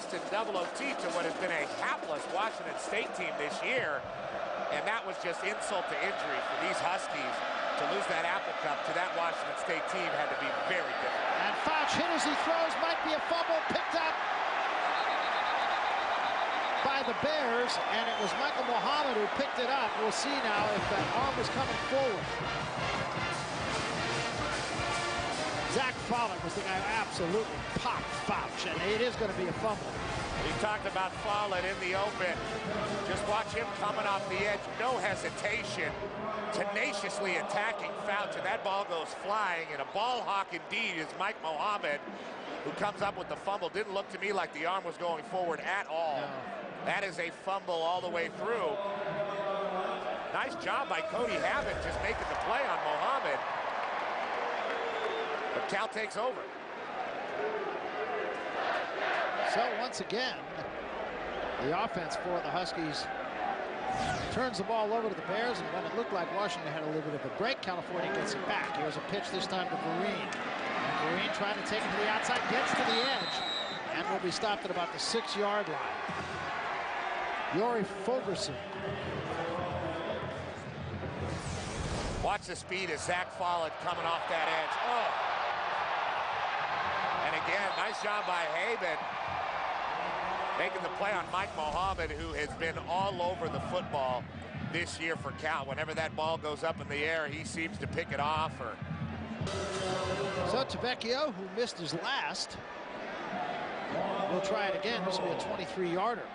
lost in double OT to what has been a hapless Washington State team this year. And that was just insult to injury for these Huskies. To lose that Apple Cup to that Washington State team had to be very difficult. And Fouch hit as he throws, might be a fumble, picked up by the Bears, and it was Michael Muhammad who picked it up. We'll see now if that arm was coming forward. Zach Follett was the guy who absolutely popped Fouch, and it is going to be a fumble. We talked about Follett in the open. Just watch him coming off the edge, no hesitation, tenaciously attacking Fouch, and that ball goes flying, and a ball hawk indeed is Mike Muhammad, who comes up with the fumble. Didn't look to me like the arm was going forward at all. No. That is a fumble all the way through. Nice job by Cody Havett just making the play on Muhammad. But Cal takes over. So once again, the offense for the Huskies turns the ball over to the Bears, and when it looked like Washington had a little bit of a break, California gets it back. Here's a pitch this time to Vereen. And Vereen trying to take it to the outside, gets to the edge, and will be stopped at about the 6-yard line. Yori Fulgerson. Watch the speed of Zach Follett coming off that edge. Oh! And again, nice job by Haben, making the play on Mike Muhammad, who has been all over the football this year for Cal. Whenever that ball goes up in the air, he seems to pick it off. So Tavecchio, who missed his last, will try it again. This will be a 23-yarder.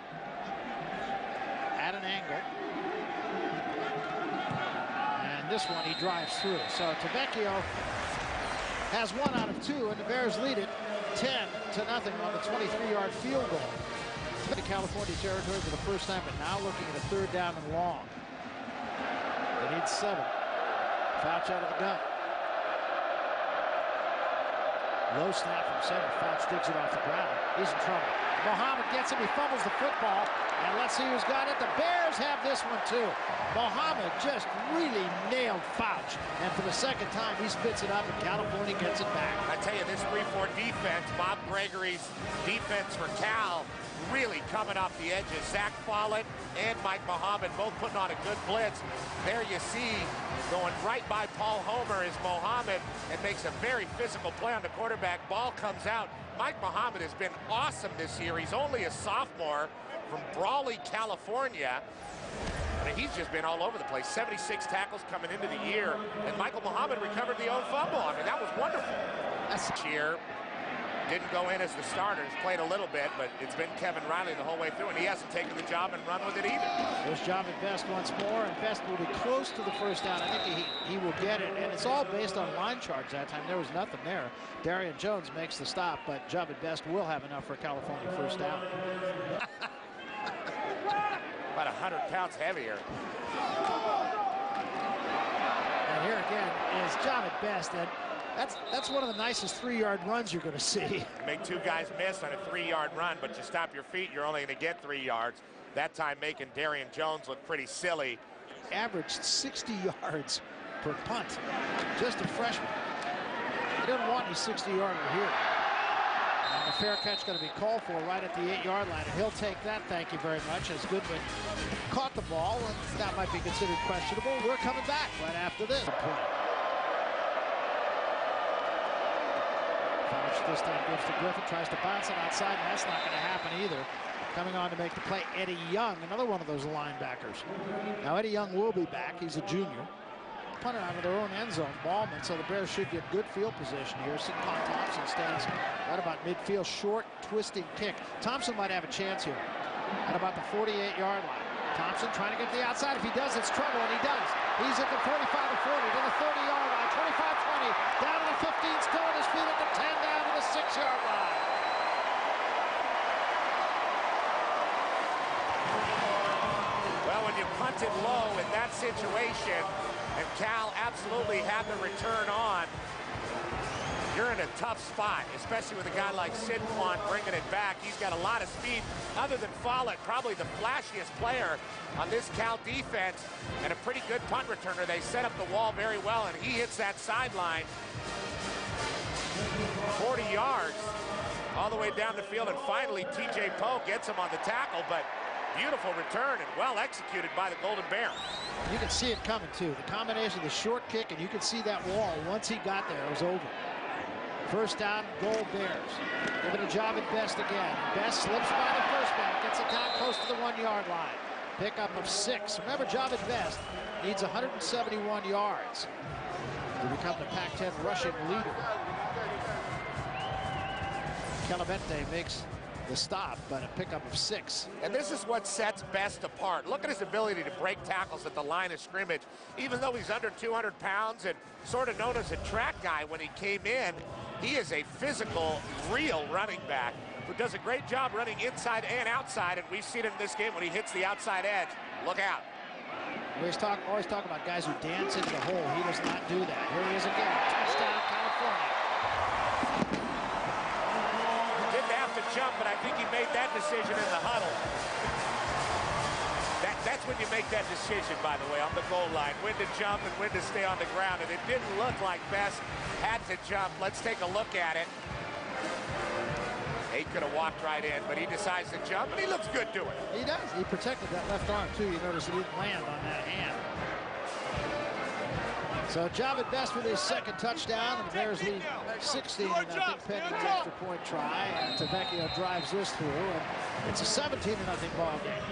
At an angle. And this one he drives through. So Tavecchio has 1 out of 2, and the Bears lead it 10-0 on the 23-yard field goal. The California territory for the first time, but now looking at a 3rd down and long. They need 7. Fouch out of the gun. Low snap from center. Fouch digs it off the ground. He's in trouble. Muhammad gets him. He fumbles the football. And let's see who's got it. The Bears have this one, too. Muhammad just really nailed Fouch. And for the second time, he spits it up, and California gets it back. I tell you, this 3-4 defense, Bob Gregory's defense for Cal, really coming off the edges. Zach Follett and Mike Muhammad both putting on a good blitz. There you see, going right by Paul Homer is Muhammad, and makes a very physical play on the quarterback. Ball comes out. Mike Muhammad has been awesome this year. He's only a sophomore from Brawley, California. I mean, he's just been all over the place. 76 tackles coming into the year, and Michael Muhammad recovered the own fumble. I mean, that was wonderful. This year didn't go in as the starters, played a little bit, but it's been Kevin Riley the whole way through, and he hasn't taken the job and run with it either. There's Javid Best once more, and Best will be close to the first down. I think he will get it, and it's all based on line charge that time. There was nothing there. Darian Jones makes the stop, but Javid Best will have enough for a California first down. About 100 pounds heavier. And here again is Javid Best, and that's one of the nicest 3-yard runs you're going to see. Make 2 guys miss on a 3-yard run, but you stop your feet, you're only going to get 3 yards. That time making Darian Jones look pretty silly. Averaged 60 yards per punt. Just a freshman. He doesn't want any 60-yarder here. And the fair catch going to be called for right at the 8-yard line, and he'll take that, thank you very much, as Goodwin caught the ball, and that might be considered questionable. We're coming back right after this. This time gives to Griffin, tries to bounce it outside, and that's not going to happen either. Coming on to make the play, Eddie Young, another one of those linebackers. Now Eddie Young will be back. He's a junior. Punted out of their own end zone, Ballman, so the Bears should get good field position here. Saquon Thompson stands right about midfield, short, twisting kick. Thompson might have a chance here at about the 48-yard line. Thompson trying to get to the outside. If he does, it's trouble, and he does. He's at the 45 to 40, to the 30-yard line, 25-20, down to the 15, still on his feet at the 10, down to the 6-yard line. Well, when you punt it low in that situation, and Cal absolutely had the return on, you're in a tough spot, especially with a guy like Saquon bringing it back. He's got a lot of speed. Other than Follett, probably the flashiest player on this Cal defense, and a pretty good punt returner. They set up the wall very well, and he hits that sideline. 40 yards. all the way down the field, and finally T.J. Poe gets him on the tackle, but beautiful return and well executed by the Golden Bear. You can see it coming, too. The combination of the short kick, and you can see that wall. Once he got there, it was over. First down, goal Bears. Giving a job at Best again. Best slips by the first man, gets it down close to the 1-yard line. Pickup of 6. Remember, Job at Best needs 171 yards to become the Pac-10 rushing leader. Calavente makes the stop, but a pickup of 6. And this is what sets Best apart. Look at his ability to break tackles at the line of scrimmage. Even though he's under 200 pounds and sort of known as a track guy when he came in, he is a physical, real running back who does a great job running inside and outside, and we've seen it in this game when he hits the outside edge. Look out. We always talk about guys who dance into the hole. He does not do that. Here he is again. Touchdown, California. Didn't have to jump, but I think he made that decision in the huddle. That's when you make that decision, by the way, on the goal line. When to jump and when to stay on the ground. And it didn't look like Best had to jump. Let's take a look at it. He could have walked right in, but he decides to jump, and he looks good doing it. He does. He protected that left arm, too. You notice he didn't land on that hand. So Job at Best with his second touchdown, and the Bears lead 16, I think, pending the extra point try. And Tavecchio drives this through, and it's a 17-0 ball game.